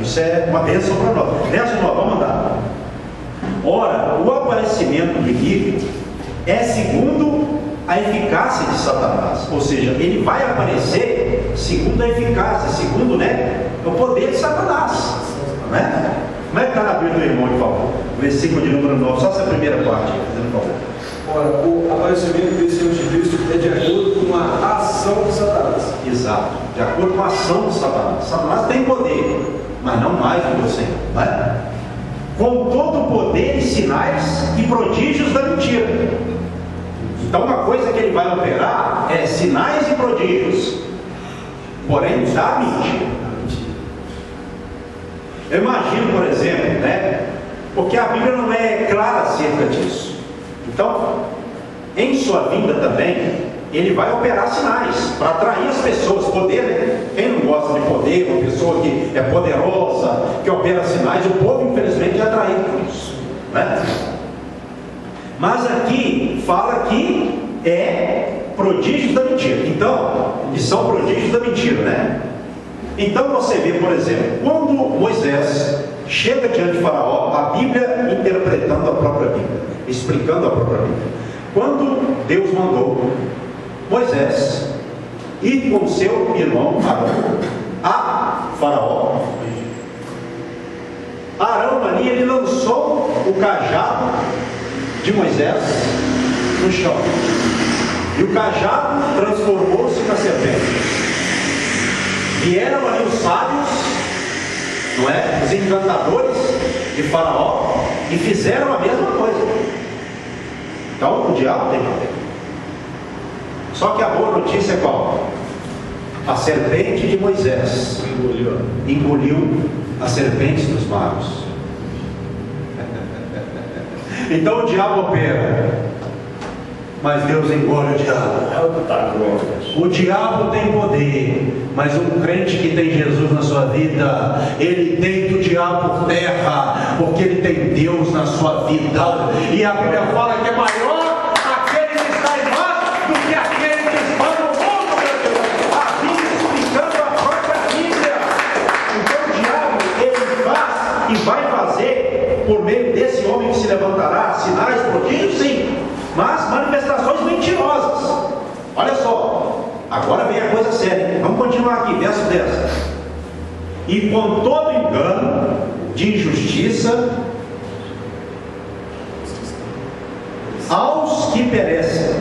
Isso é uma bênção para nós. Verso 9, vamos andar. Ora, o aparecimento do inimigo é segundo a eficácia de Satanás. Ou seja, ele vai aparecer segundo a eficácia, segundo, o poder de Satanás. Né? Como é que está na Bíblia do irmão, por favor? Versículo de número 9, só essa primeira parte, por favor. Ora, o aparecimento desse anticristo é de acordo com a ação de Satanás. Exato, de acordo com a ação de Satanás. Satanás tem poder, mas não mais do que o Senhor. Né? Com todo o poder e sinais e prodígios da mentira. Então, uma coisa que ele vai operar é sinais e prodígios, porém da mentira. Eu imagino, por exemplo, porque a Bíblia não é clara acerca disso. Então, em sua vinda também, ele vai operar sinais para atrair as pessoas. Poder, Quem não gosta de poder, uma pessoa que é poderosa, que opera sinais, o povo, infelizmente, é atraído por isso. Mas aqui fala que é prodígios da mentira. Então, que são prodígios da mentira, Então você vê, por exemplo, quando Moisés chega diante de Faraó, a Bíblia interpretando a própria Bíblia, explicando a própria Bíblia. Quando Deus mandou Moisés ir com seu irmão Arão a Faraó, Arão ali, ele lançou o cajado de Moisés no chão, e o cajado transformou-se na serpente. Vieram ali os sábios, os encantadores de Faraó, e fizeram a mesma coisa. Então o diabo tem poder. Só que a boa notícia é qual? A serpente de Moisés engoliu as serpentes dos magos. Então o diabo opera, mas Deus engole o diabo. O diabo tem poder, mas um crente que tem Jesus na sua vida, ele deita o diabo por terra, porque ele tem Deus na sua vida. E a Bíblia fala que é maior aquele que está em nós do que aquele que está no mundo. A Bíblia explicando a própria Bíblia. Então o diabo, ele faz e vai fazer por meio desse homem que se levantará sinais, prodígios, sim, mas manifestações mentirosas. Olha só, agora vem a coisa séria. Vamos continuar aqui, verso 10. E com todo engano de injustiça aos que perecem.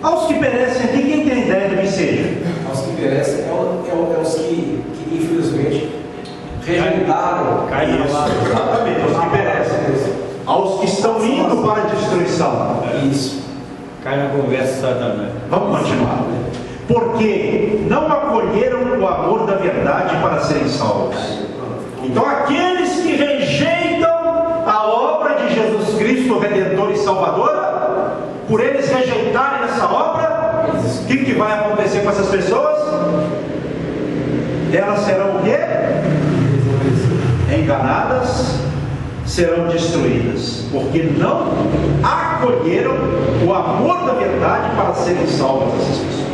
Aos que perecem aqui, quem tem ideia do que seja? Aos que perecem é os que infelizmente rejeitaram. Exatamente, aos que perecem. Aos que estão indo para a destruição. Isso. Cai na conversa, Satanás. Vamos continuar. Porque não acolheram o amor da verdade para serem salvos. Então aqueles que rejeitam a obra de Jesus Cristo, Redentor e Salvador, por eles rejeitarem essa obra, o que vai acontecer com essas pessoas? Elas serão o quê? Enganadas, serão destruídas, porque não acolheram o amor da verdade para serem salvas essas pessoas.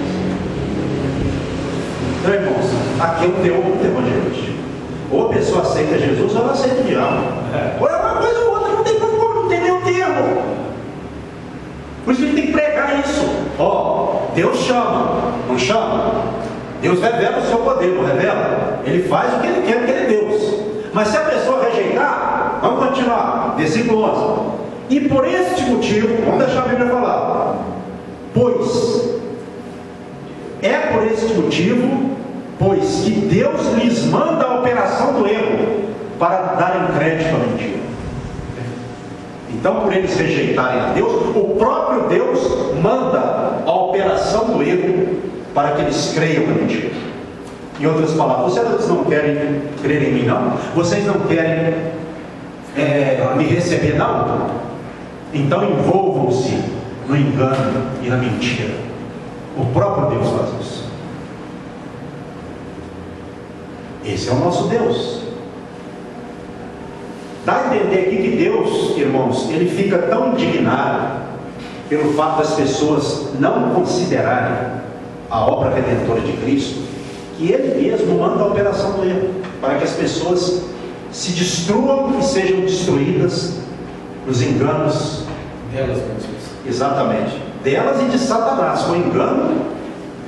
Então, irmãos, aqui é um teor muito evangelístico. Ou a pessoa aceita Jesus ou ela aceita o diabo. Ou é uma coisa ou outra, não tem como, não tem nenhum termo. Por isso que a gente tem que pregar isso. Deus chama, não chama? Deus revela o seu poder, não revela? Ele faz o que ele quer, porque ele é Deus. Mas se a pessoa rejeitar, vamos continuar, versículo 11. E por este motivo, vamos deixar a Bíblia falar, pois que Deus lhes manda a operação do erro para darem crédito à mentira. Então, por eles rejeitarem a Deus, o próprio Deus manda a operação do erro para que eles creiam na mentira. Em outras palavras, vocês não querem crer em mim, não? Vocês não querem me receber, não? Então envolvam-se no engano e na mentira. O próprio Deus faz isso. Esse é o nosso Deus. Dá a entender aqui que Deus, irmãos, ele fica tão indignado pelo fato das pessoas não considerarem a obra redentora de Cristo, que que Ele mesmo manda a operação do erro, para que as pessoas se destruam e sejam destruídas nos enganos delas mesmas. Exatamente, delas e de Satanás, com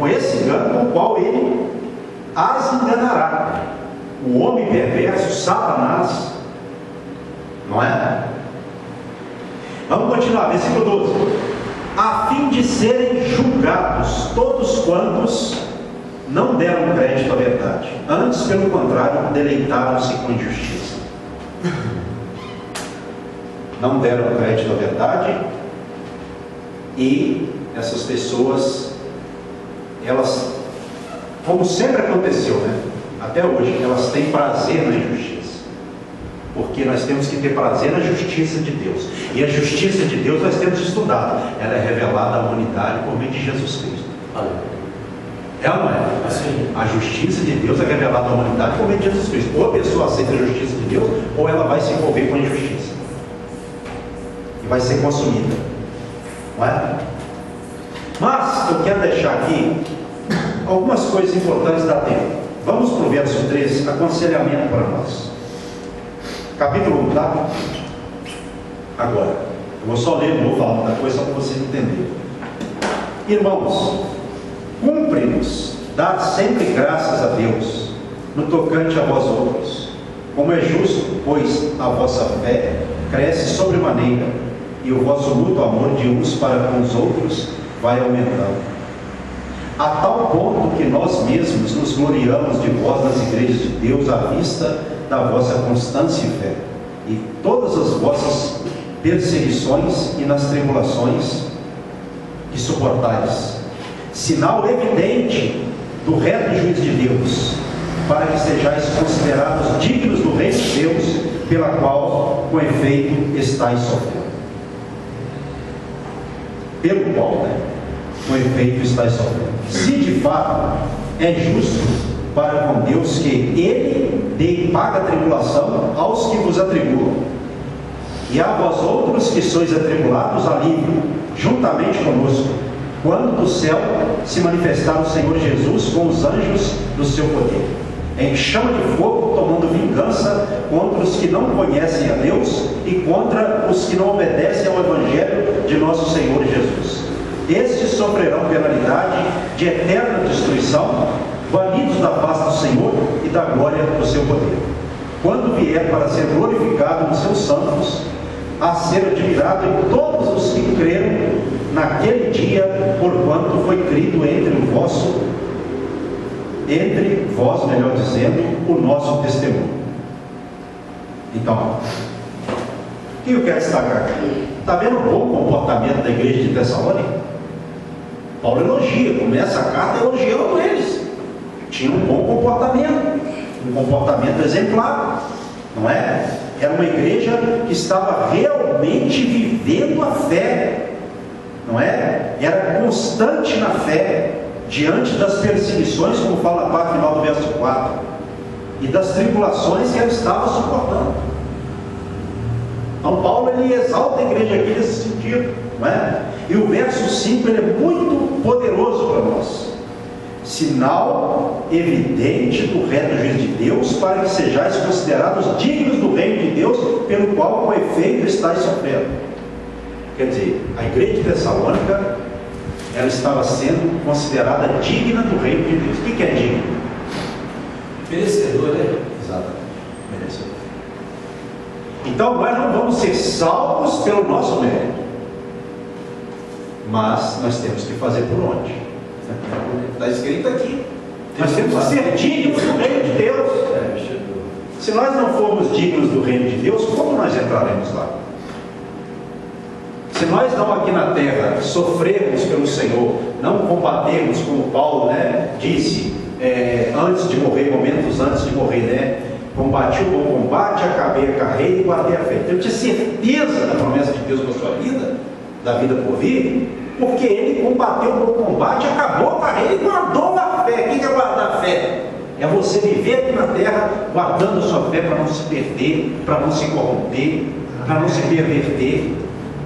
esse engano com o qual ele as enganará. O homem perverso, Satanás, não é? Vamos continuar, versículo 12. A fim de serem julgados todos quantos não deram crédito à verdade, antes, pelo contrário, deleitaram-se com injustiça. Não deram crédito à verdade, e essas pessoas, elas, como sempre aconteceu, né? Até hoje, elas têm prazer na injustiça, porque nós temos que ter prazer na justiça de Deus, e a justiça de Deus nós temos estudado, ela é revelada à humanidade por meio de Jesus Cristo. É ou não é? Assim. A justiça de Deus é revelada à humanidade por meio de Jesus Cristo. Ou a pessoa aceita a justiça de Deus, ou ela vai se envolver com a injustiça e vai ser consumida, não é? Mas eu quero deixar aqui algumas coisas importantes da tempo. Vamos para o verso 13, aconselhamento para nós. Capítulo 1, tá? Agora, eu vou só ler, não vou falar muita coisa, só para vocês entenderem. Irmãos, cumpre-nos dar sempre graças a Deus no tocante a vós outros, como é justo, pois a vossa fé cresce sobremaneira, e o vosso mútuo amor de uns para com os outros vai aumentando, a tal ponto que nós mesmos nos gloriamos de vós nas igrejas de Deus à vista da vossa constância e fé, e todas as vossas perseguições e nas tribulações que suportais, sinal evidente do reto juízo de Deus, para que sejais considerados dignos do reino de Deus, pela qual, com efeito, estáis sofrendo. Pelo qual, com efeito, estáis sofrendo. Se de fato é justo para com Deus que Ele dê paga a tribulação aos que vos atribulam, e a vós outros que sois atribulados, alívio, juntamente conosco, quando do céu se manifestar o Senhor Jesus com os anjos do seu poder, em chama de fogo, tomando vingança contra os que não conhecem a Deus e contra os que não obedecem ao Evangelho de nosso Senhor Jesus. Estes sofrerão penalidade de eterna destruição, banidos da face do Senhor e da glória do seu poder, quando vier para ser glorificado nos seus santos, a ser admirado em todos os que creram naquele dia, porquanto foi crido entre vós, melhor dizendo, o nosso testemunho. Então, o que eu quero destacar aqui? Está vendo o bom comportamento da igreja de Tessalônica? Paulo elogia, começa a carta elogiando eles. Tinha um bom comportamento exemplar, não é? Era uma igreja que estava realmente vivendo a fé, não é? Era constante na fé, diante das perseguições, como fala a parte final do verso 4, e das tribulações que ela estava suportando. Então Paulo, ele exalta a igreja aqui nesse sentido, não é? E o verso 5, ele é muito poderoso para nós. Sinal evidente do reto juízo de Deus, para que sejais considerados dignos do reino de Deus, pelo qual com efeito estáis sofrendo. Quer dizer, a igreja de Tessalônica, ela estava sendo considerada digna do reino de Deus. O que é digno? Merecedor, né? Exatamente, merecedor. Então nós não vamos ser salvos pelo nosso mérito, mas nós temos que fazer por onde? Está escrito aqui. Nós temos que ser dignos do reino de Deus. Se nós não formos dignos do reino de Deus, como nós entraremos lá? Se nós não aqui na terra sofrermos pelo Senhor, não combatermos como Paulo, disse antes de morrer, momentos antes de morrer, combati o bom combate, acabei a carreira e guardei a fé. Então, eu tinha certeza da promessa de Deus para a sua vida, da vida por vir, porque ele combateu o bom combate, acabou a carreira e guardou a fé. O que é guardar a fé? É você viver aqui na terra guardando a sua fé para não se perder, para não se corromper, para não se perverter,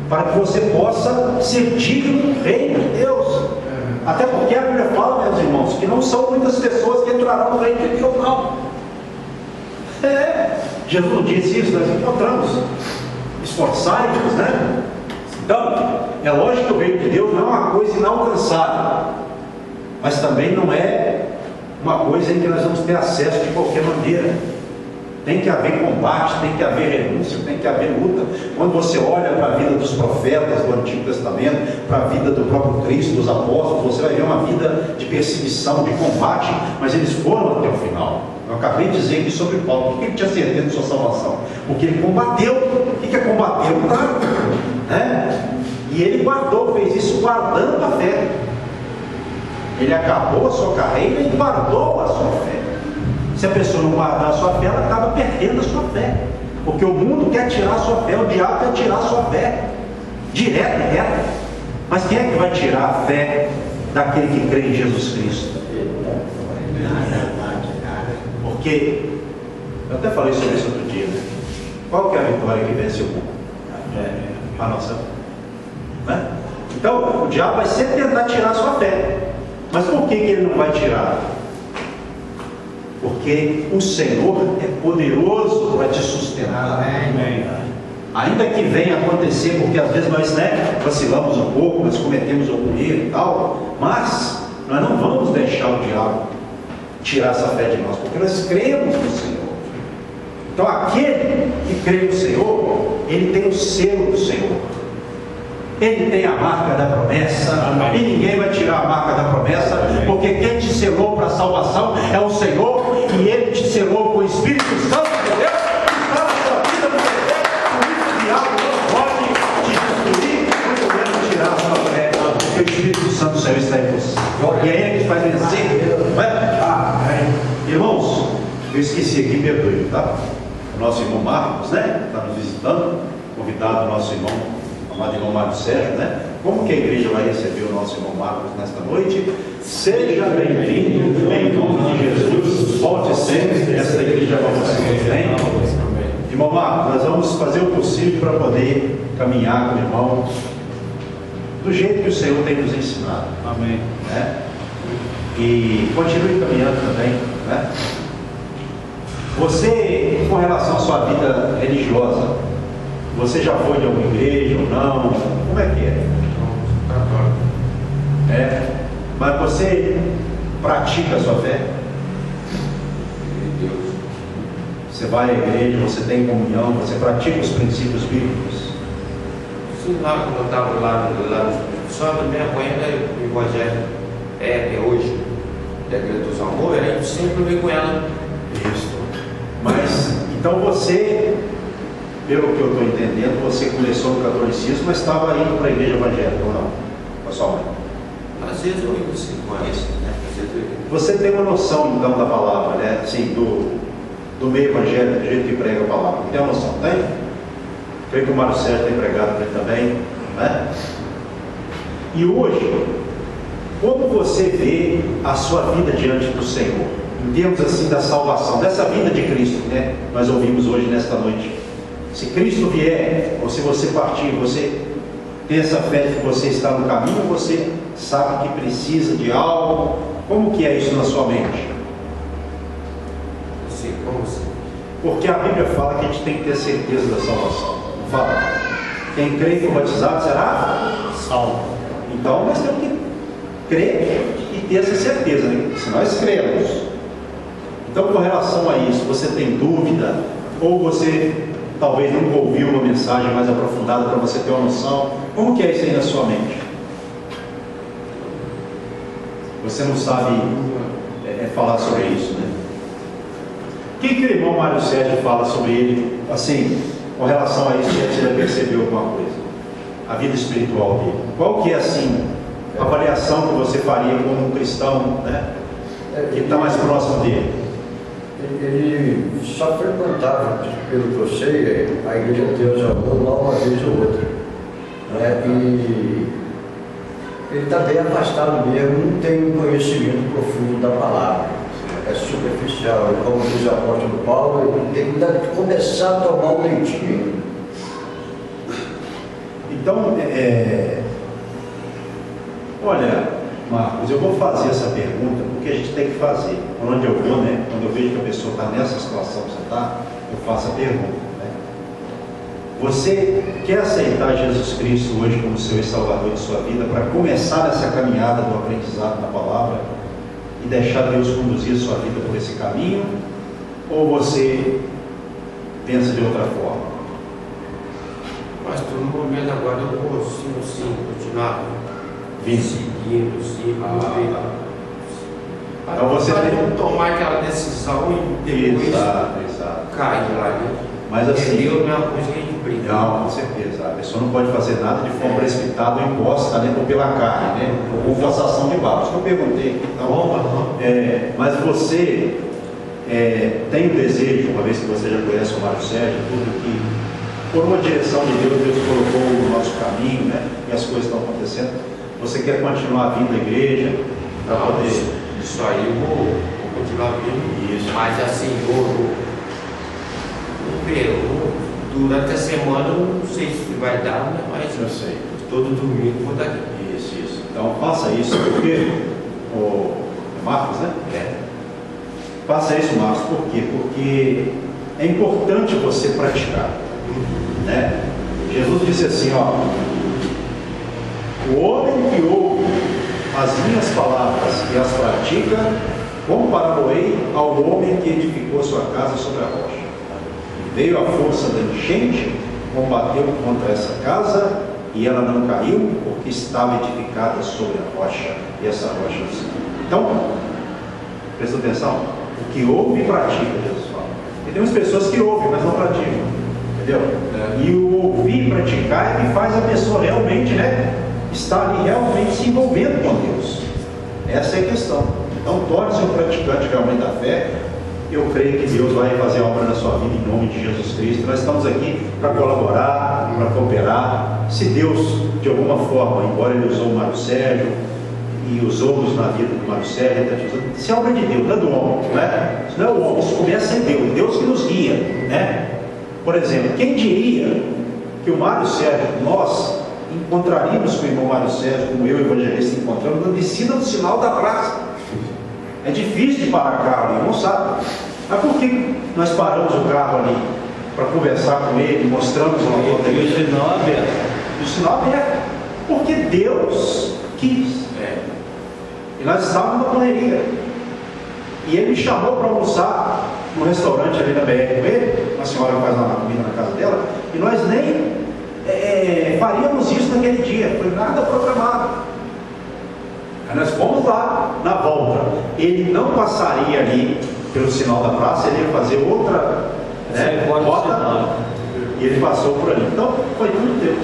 para que você possa ser digno do reino de Deus. Até porque a Bíblia fala, meus irmãos, que não são muitas pessoas que entrarão no reino de Deus, não. Jesus não disse isso, nós encontramos. Esforçai-vos, né? Então, é lógico que o reino de Deus não é uma coisa inalcançável, mas também não é uma coisa em que nós vamos ter acesso de qualquer maneira. Tem que haver combate, tem que haver renúncia, tem que haver luta. Quando você olha para a vida dos profetas do Antigo Testamento, para a vida do próprio Cristo, dos apóstolos, você vai ver uma vida de perseguição, de combate, mas eles foram até o final. Eu acabei de dizer aqui sobre Paulo, porque ele tinha certeza de sua salvação? Porque ele combateu. O que é combater? E ele guardou, fez isso guardando a fé. Ele acabou a sua carreira e guardou a sua fé. Se a pessoa não guardar a sua fé, ela acaba perdendo a sua fé. Porque o mundo quer tirar a sua fé, o diabo quer tirar a sua fé. Direto e reto. Mas quem é que vai tirar a fé daquele que crê em Jesus Cristo? Porque, eu até falei sobre isso outro dia, né? Qual que é a vitória que vence o mundo? A nossa. Né? Então, o diabo vai sempre tentar tirar a sua fé. Mas por que ele não vai tirar? Porque o Senhor é poderoso para te sustentar. Amém. Ainda que venha acontecer, porque às vezes nós vacilamos um pouco, nós cometemos algum erro e tal, mas nós não vamos deixar o diabo tirar essa fé de nós, porque nós cremos no Senhor. Então aquele que crê no Senhor, ele tem o selo do Senhor. Ele tem a marca da promessa. Amém. E ninguém vai tirar a marca da promessa. Amém. Porque quem te selou para a salvação é o Senhor, e Ele te selou com o Espírito Santo de Deus, que está na sua vida no dever. Por isso o diabo não pode te destruir, muito menos tirar a sua fé, porque o Espírito Santo do Senhor está em você. E é Ele que faz vencer. Não é? Irmãos, eu esqueci aqui, perdoe, tá? O nosso irmão Marcos, né? Está nos visitando, convidado o nosso irmão, amado irmão Mário Sérgio, né? Como que a igreja vai receber o nosso irmão Marcos nesta noite? Seja bem-vindo, em nome de Jesus. Volte sempre, essa igreja vai você bem. Irmão Marcos, nós vamos fazer o possível para poder caminhar com o irmão do jeito que o Senhor tem nos ensinado. Amém. Né? E continue caminhando também, né? Você, com relação à sua vida religiosa, você já foi de alguma igreja ou não? Como é que é? Mas você pratica a sua fé? Você vai à igreja, você tem comunhão, você pratica os princípios bíblicos? Sim, lá quando eu estava lá no Espírito Santo, minha mãe, o evangelho é hoje, da Igreja dos Amores, a gente sempre vem com ela. Isso. Mas, então você, pelo que eu estou entendendo, você começou no catolicismo, mas estava indo para a igreja evangélica ou não? Com a sua mãe? Às vezes eu indo assim com ela, né? Você tem uma noção, então, da palavra, né? Assim, do meio evangélico, do jeito que prega a palavra. Tem uma noção? Tem? Creio que o Mário Sérgio tem pregado aqui também, né? E hoje, como você vê a sua vida diante do Senhor? Em termos assim da salvação, dessa vida de Cristo, né? Nós ouvimos hoje nesta noite. Se Cristo vier, ou se você partir, você tem essa fé de que você está no caminho, ou você sabe que precisa de algo? Como que é isso na sua mente? Sim, como assim? Porque a Bíblia fala que a gente tem que ter certeza da salvação. Não fala? Quem crê e for batizado será salvo. Então nós temos que crer e ter essa certeza, né? Se nós cremos. Então, com relação a isso, você tem dúvida? Ou você talvez nunca ouviu uma mensagem mais aprofundada para você ter uma noção? Como que é isso aí na sua mente? Você não sabe falar sobre isso, né? O que o irmão Mário Sérgio fala sobre ele, assim, com relação a isso, você já percebeu alguma coisa? A vida espiritual dele. Qual que é, assim, a avaliação que você faria como um cristão, né? Que está mais próximo dele? Ele só frequentava, pelo que eu sei, a Igreja de Deus Amor lá uma vez ou outra. Né? E ele está bem afastado mesmo, não tem um conhecimento profundo da palavra. É superficial. E como diz o apóstolo Paulo, ele tem que começar a tomar um leitinho. Então, olha, Marcos, eu vou fazer essa pergunta porque a gente tem que fazer. Por onde eu vou, né? Quando eu vejo que a pessoa está nessa situação que você está, eu faço a pergunta. Né? Você quer aceitar Jesus Cristo hoje como seu Salvador de sua vida para começar essa caminhada do aprendizado da palavra e deixar Deus conduzir a sua vida por esse caminho? Ou você pensa de outra forma? Pastor, no momento agora eu vou sim, continuar seguindo, Então você tem tem que tomar aquela decisão e depois exato. cair lá, né? Mas assim, Deus não é uma coisa que a gente brinca. não, com certeza. A pessoa não pode fazer nada de forma precipitada ou imposta, né, ou pela carne, né? Ou com forçação de barro. Isso que eu perguntei. Então, mas você tem o desejo, uma vez que você já conhece o Mário Sérgio, tudo que, por uma direção de Deus, Deus colocou no nosso caminho, né? E as coisas estão acontecendo. Você quer continuar vindo à igreja? Para poder... Isso aí eu vou continuar vindo. Isso. Mas assim, durante a semana eu não sei se vai dar, né? Mas Eu sei. todo domingo eu vou dar aqui. Isso. Então faça isso, porque o Marcos, né? Faça isso, Marcos, por quê? Porque é importante você praticar, né? Jesus disse assim, ó: o homem que ouve as minhas palavras e as pratica, compará-lo-ei ao homem que edificou sua casa sobre a rocha. Veio a força da enchente, combateu contra essa casa, e ela não caiu, porque estava edificada sobre a rocha, e essa rocha do Senhor. Então, presta atenção, o que ouve e pratica, Jesus fala. E temos pessoas que ouvem, mas não praticam, entendeu? E o ouvir e praticar é que faz a pessoa realmente, né, estar ali realmente se envolvendo com Deus. Essa é a questão. Então, torne-se um praticante realmente da fé. Eu creio que Deus vai fazer a obra na sua vida em nome de Jesus Cristo. Nós estamos aqui para colaborar, para cooperar. Se Deus, de alguma forma, embora Ele usou o Mário Sérgio e usou-nos na vida do Mário Sérgio, isso é obra de Deus, não é do homem, né? Isso não é o homem, isso começa em Deus, Deus que nos guia, né? Por exemplo, quem diria que o Mário Sérgio, nós encontraríamos com o irmão Mário Sérgio, como eu, evangelista, encontramos na descida do sinal da praça. É difícil de parar carro, irmão, sabe? Mas por que nós paramos o carro ali? Para conversar com ele, mostramos uma foto dele. O sinal aberto. O sinal aberto. Porque Deus quis. E nós estávamos na correria. E ele me chamou para almoçar no restaurante ali na BR com ele. Uma senhora faz uma comida na casa dela. E nós nem faríamos isso naquele dia. Foi nada programado. Aí nós fomos lá na volta. Ele não passaria ali pelo sinal da praça, ele ia fazer outra rota, e ele passou por ali. Então foi tudo Deus.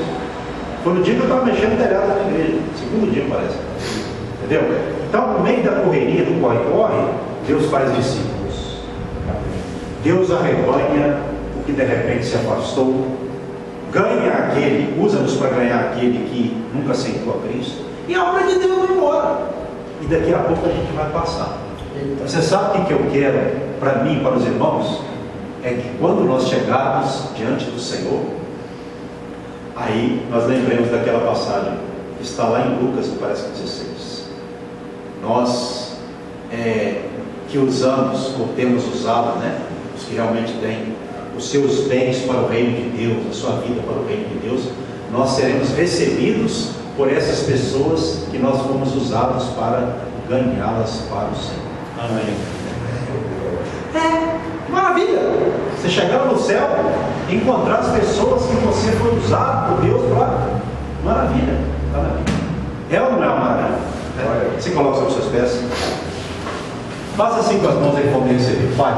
Foi no dia que eu estava mexendo no telhado da igreja, segundo dia parece. Entendeu? Então, no meio da correria, do corre-corre, Deus faz discípulos. Deus arrebanha o que de repente se afastou, ganha aquele, usa-nos para ganhar aquele que nunca aceitou a Cristo. E a obra de Deus vai embora. E daqui a pouco a gente vai passar. Você sabe o que eu quero para mim e para os irmãos? É que quando nós chegarmos diante do Senhor, aí nós lembremos daquela passagem que está lá em Lucas, parece que 16. Nós que usamos, ou temos usado, né? Os que realmente têm os seus bens para o reino de Deus, a sua vida para o reino de Deus, nós seremos recebidos por essas pessoas que nós fomos usados para ganhá-las para o Senhor. Amém. Maravilha! Você chegar no céu e encontrar as pessoas que você foi usado por Deus para... Maravilha! É ou não é uma maravilha? Você coloca sobre os seus pés. Faça assim com as mãos aí como receber. Pai,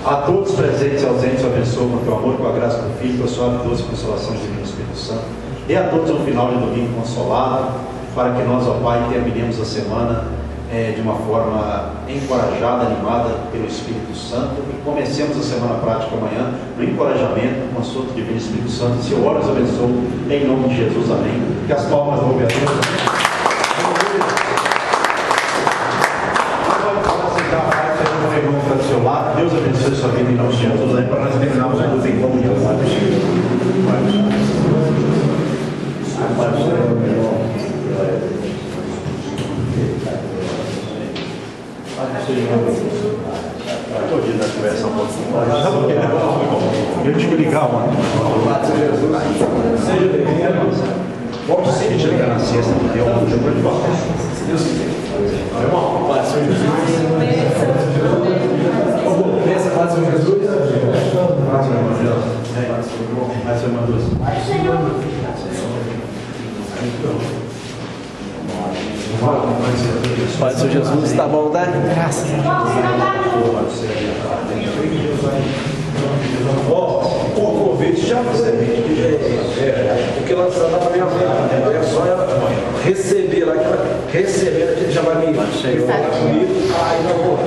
a todos presentes e ausentes, abençoa com o teu amor, com a graça do Filho, com a suave doce consolação do Divino Espírito Santo. E a todos um final de domingo consolado, para que nós, ó Pai, terminemos a semana de uma forma encorajada, animada pelo Espírito Santo, e comecemos a semana prática amanhã no encorajamento, com o consulto do Divino Espírito Santo. Se o Senhor nos abençoe, em nome de Jesus, amém. Que as palmas do governo. Do seu lado, Deus abençoe sua vida em nome de Jesus, aí para nós terminarmos o culto em comunhão. Todo dia nós conversamos um pouquinho. Sabe por que eu tive que ligar ontem. Seja bem-vindo. Volte sempre te ligar na sexta, porque eu vou de volta. Se Deus quiser. Irmão, Pai, Senhor Jesus. Pensa, Pai, Senhor Jesus. Pai, Senhor Deus. Pai, Senhor Jesus, tá bom, tá? Graças a Deus. O convite já foi. Porque ela está na minha mãe. É só ela receber lá, que ela recebendo aqui, já vai me. Chegou comigo, aí não vou.